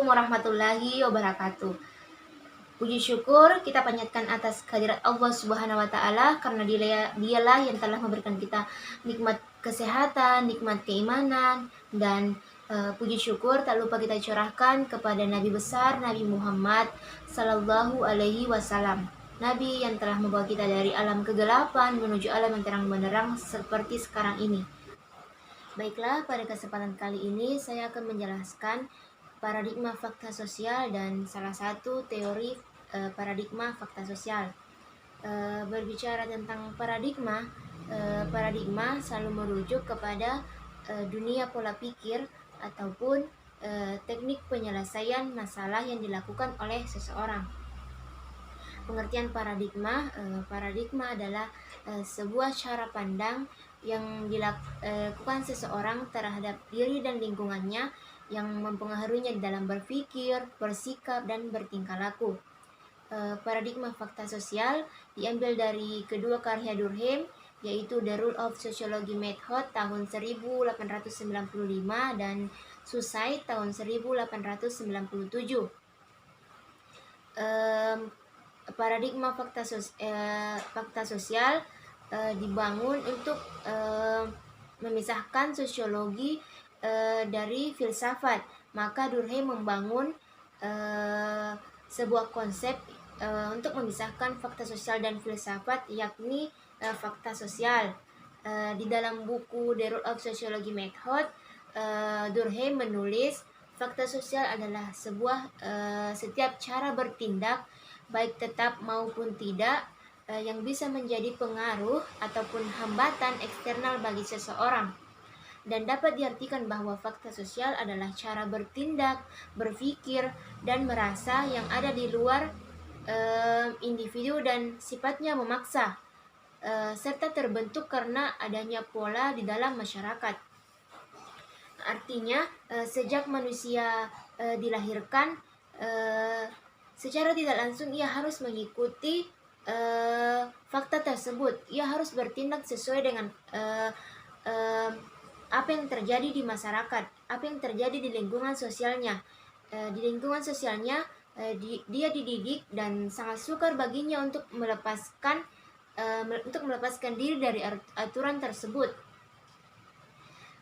warahmatullahi wabarakatuh. Puji syukur kita panjatkan atas kehadirat Allah Subhanahu wa taala karena dialah yang telah memberikan kita nikmat kesehatan, nikmat keimanan, dan puji syukur tak lupa kita curahkan kepada Nabi besar Nabi Muhammad sallallahu alaihi wasallam. Nabi yang telah membawa kita dari alam kegelapan menuju alam yang terang benderang seperti sekarang ini. Baiklah, pada kesempatan kali ini saya akan menjelaskan paradigma fakta sosial dan salah satu teori paradigma fakta sosial. Berbicara tentang paradigma, paradigma selalu merujuk kepada dunia pola pikir ataupun teknik penyelesaian masalah yang dilakukan oleh seseorang. Pengertian paradigma, paradigma adalah sebuah cara pandang yang dilakukan seseorang terhadap diri dan lingkungannya yang mempengaruhinya dalam berpikir, bersikap, dan bertingkah laku. Paradigma fakta sosial diambil dari kedua karya Durkheim, yaitu The Rule of Sociology Method tahun 1895 dan Suicide tahun 1897. Paradigma fakta sosial dibangun untuk memisahkan sosiologi dari filsafat. Maka Durkheim membangun sebuah konsep untuk memisahkan fakta sosial dan filsafat, yakni fakta sosial. Di dalam buku The Rule of Sociology Method, Durkheim menulis fakta sosial adalah setiap cara bertindak, baik tetap maupun tidak, yang bisa menjadi pengaruh ataupun hambatan eksternal bagi seseorang, dan dapat diartikan bahwa fakta sosial adalah cara bertindak, berpikir, dan merasa yang ada di luar individu dan sifatnya memaksa, serta terbentuk karena adanya pola di dalam masyarakat. Artinya, sejak manusia dilahirkan, secara tidak langsung ia harus mengikuti fakta tersebut. Ia harus bertindak sesuai dengan apa yang terjadi di masyarakat, apa yang terjadi di lingkungan sosialnya. Di lingkungan sosialnya dia dididik dan sangat sukar baginya untuk melepaskan diri dari aturan tersebut.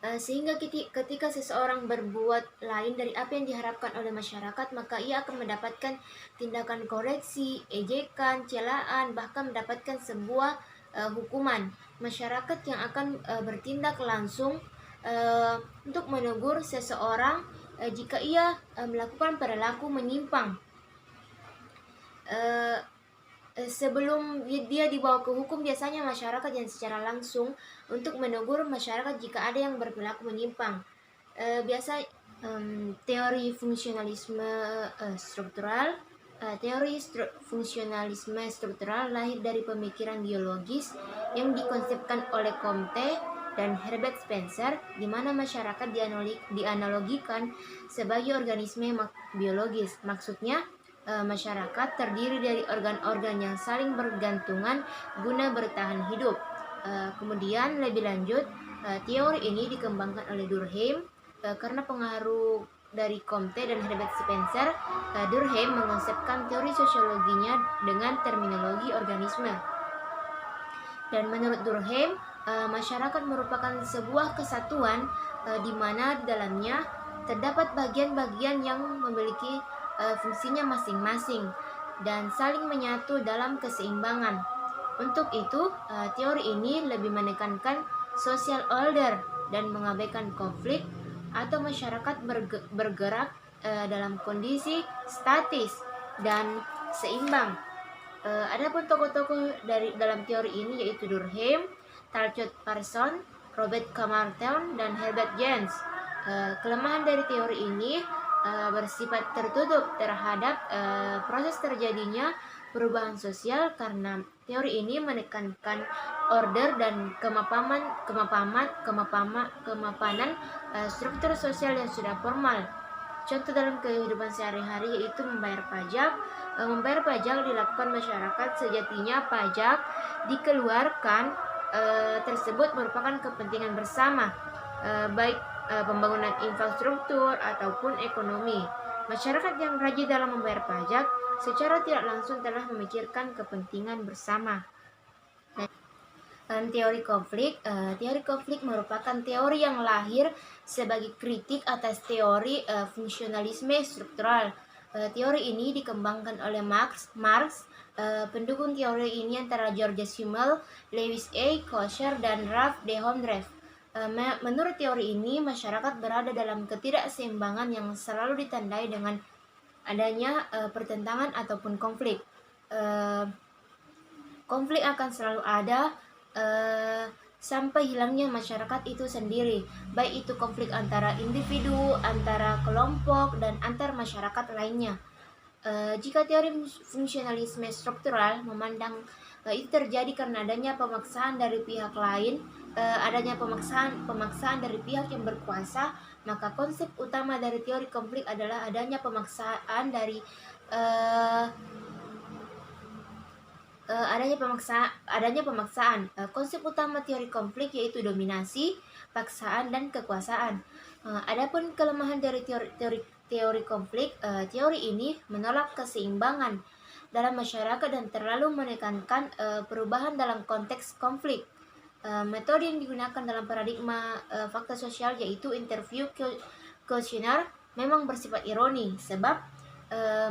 Sehingga ketika seseorang berbuat lain dari apa yang diharapkan oleh masyarakat, maka ia akan mendapatkan tindakan koreksi, ejekan, celaan, bahkan mendapatkan sebuah hukuman. Masyarakat yang akan bertindak langsung untuk menegur seseorang jika ia melakukan perilaku menyimpang. Sebelum dia dibawa ke hukum, biasanya masyarakat yang secara langsung untuk menegur masyarakat jika ada yang berperilaku menyimpang. Teori fungsionalisme struktural. Fungsionalisme struktural lahir dari pemikiran biologis yang dikonsepkan oleh Comte dan Herbert Spencer, di mana masyarakat dianalogikan sebagai organisme biologis. Maksudnya, masyarakat terdiri dari organ-organ yang saling bergantungan guna bertahan hidup. Kemudian lebih lanjut, teori ini dikembangkan oleh Durkheim karena pengaruh dari Comte dan Herbert Spencer. Durkheim mengonsepkan teori sosiologinya dengan terminologi organisme. Dan menurut Durkheim, masyarakat merupakan sebuah kesatuan di mana di dalamnya terdapat bagian-bagian yang memiliki fungsinya masing-masing dan saling menyatu dalam keseimbangan. Untuk itu, teori ini lebih menekankan social order dan mengabaikan konflik atau masyarakat bergerak dalam kondisi statis dan seimbang. Adapun tokoh-tokoh dalam teori ini yaitu Durkheim, Talcott Parsons, Robert Camarton, dan Herbert Jens. Kelemahan dari teori ini bersifat tertutup terhadap proses terjadinya perubahan sosial karena teori ini menekankan order dan kemapanan struktur sosial yang sudah formal. Contoh dalam kehidupan sehari-hari yaitu membayar pajak. Membayar pajak dilakukan masyarakat, sejatinya pajak dikeluarkan tersebut merupakan kepentingan bersama, baik pembangunan infrastruktur ataupun ekonomi. Masyarakat yang rajin dalam membayar pajak secara tidak langsung telah memikirkan kepentingan bersama. Teori konflik merupakan teori yang lahir sebagai kritik atas teori fungsionalisme struktural. Teori ini dikembangkan oleh Marx. Pendukung teori ini antara George Simmel, Lewis A. Kosher, dan Ralph D. Hondreff. Menurut teori ini, masyarakat berada dalam ketidakseimbangan yang selalu ditandai dengan adanya pertentangan ataupun konflik. Konflik akan selalu ada sampai hilangnya masyarakat itu sendiri, baik itu konflik antara individu, antara kelompok, dan antar masyarakat lainnya. Jika teori fungsionalisme struktural memandang itu terjadi karena adanya pemaksaan dari pihak lain, adanya pemaksaan dari pihak yang berkuasa, maka konsep utama dari teori konflik adalah adanya pemaksaan dari adanya pemaksaan. Konsep utama teori konflik yaitu dominasi, paksaan, dan kekuasaan. Adapun kelemahan dari teori konflik, teori ini menolak keseimbangan dalam masyarakat dan terlalu menekankan perubahan dalam konteks konflik. Metode yang digunakan dalam paradigma fakta sosial yaitu interview questionnaire memang bersifat ironi, sebab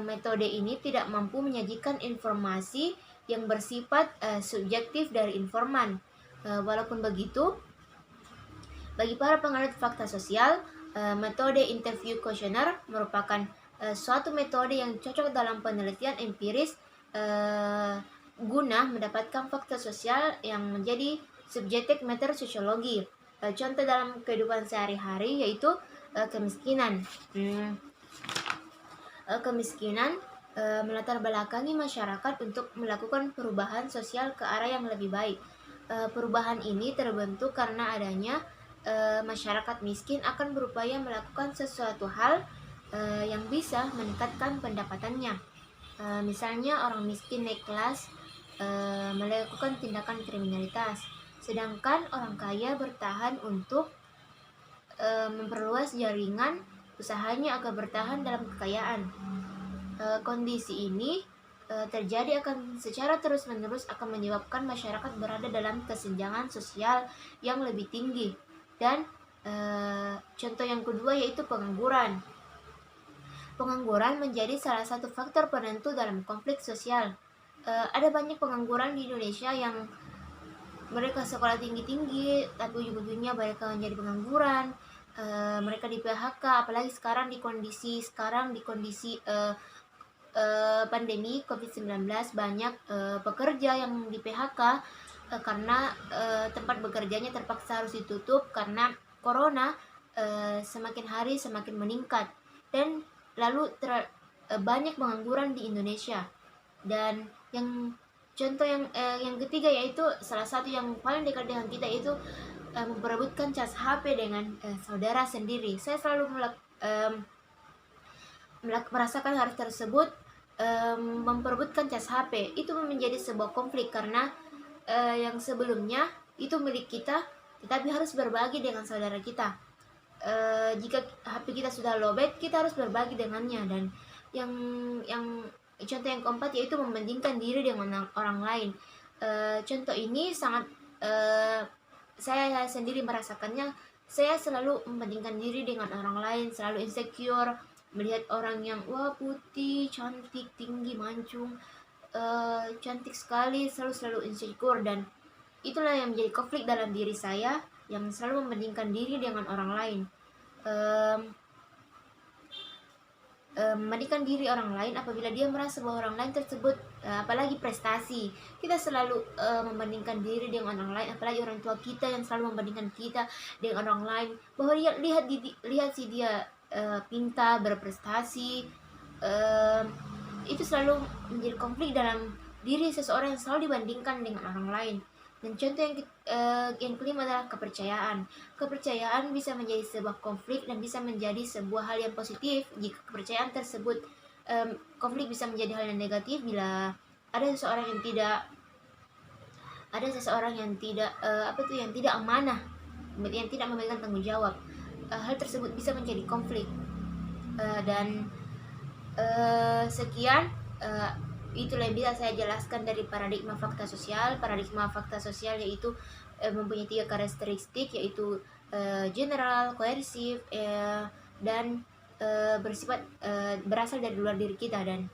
metode ini tidak mampu menyajikan informasi yang bersifat subjektif dari informan. Walaupun begitu, bagi para penganut fakta sosial, metode interview questionnaire merupakan suatu metode yang cocok dalam penelitian empiris guna mendapatkan fakta sosial yang menjadi subjektif matter sosiologi. Contoh dalam kehidupan sehari-hari yaitu kemiskinan. Kemiskinan melatar belakangi masyarakat untuk melakukan perubahan sosial ke arah yang lebih baik. Perubahan ini terbentuk karena adanya masyarakat miskin akan berupaya melakukan sesuatu hal yang bisa meningkatkan pendapatannya. Misalnya orang miskin naik kelas melakukan tindakan kriminalitas, sedangkan orang kaya bertahan untuk memperluas jaringan usahanya agar bertahan dalam kekayaan. Kondisi ini terjadi akan secara terus-menerus akan menyebabkan masyarakat berada dalam kesenjangan sosial yang lebih tinggi. Dan contoh yang kedua yaitu pengangguran. Pengangguran menjadi salah satu faktor penentu dalam konflik sosial. Ada banyak pengangguran di Indonesia yang mereka sekolah tinggi-tinggi, tapi ujung-ujungnya mereka menjadi pengangguran. Mereka di PHK, apalagi sekarang di kondisi pandemi COVID-19, banyak pekerja yang di PHK karena tempat bekerjanya terpaksa harus ditutup karena corona semakin hari semakin meningkat, dan lalu banyak pengangguran di Indonesia. Dan yang contoh yang ketiga yaitu salah satu yang paling dekat dengan kita yaitu memperebutkan cas HP dengan saudara sendiri. Saya selalu merasakan hal tersebut. Memperebutkan cas HP itu menjadi sebuah konflik karena yang sebelumnya itu milik kita, tetapi harus berbagi dengan saudara kita. Jika HP kita sudah lowbat, kita harus berbagi dengannya. Dan yang contoh yang keempat yaitu membandingkan diri dengan orang lain. Contoh ini sangat saya sendiri merasakannya. Saya selalu membandingkan diri dengan orang lain, selalu insecure melihat orang yang wah putih, cantik, tinggi, mancung, cantik sekali, selalu insecure. Dan itulah yang menjadi konflik dalam diri saya, yang selalu membandingkan diri dengan orang lain. Membandingkan diri orang lain apabila dia merasa bahwa orang lain tersebut apalagi prestasi, kita selalu membandingkan diri dengan orang lain, apalagi orang tua kita yang selalu membandingkan kita dengan orang lain, bahwa dia lihat si dia pintar, berprestasi. Itu selalu menjadi konflik dalam diri seseorang yang selalu dibandingkan dengan orang lain. Dan contoh yang kelima adalah kepercayaan. Kepercayaan bisa menjadi sebuah konflik dan bisa menjadi sebuah hal yang positif jika kepercayaan tersebut. Konflik bisa menjadi hal yang negatif bila ada seseorang yang tidak amanah, yang tidak memegang tanggung jawab. Hal tersebut bisa menjadi konflik. Dan Sekian, itulah yang bisa saya jelaskan dari paradigma fakta sosial. Paradigma fakta sosial yaitu mempunyai 3 karakteristik, yaitu general, koersif, dan bersifat berasal dari luar diri kita, dan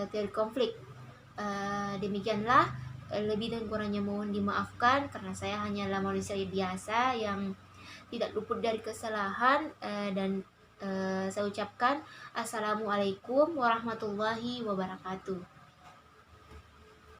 teori konflik. Demikianlah, lebih dan kurangnya mohon dimaafkan karena saya hanyalah manusia biasa yang tidak luput dari kesalahan, dan saya ucapkan assalamualaikum warahmatullahi wabarakatuh.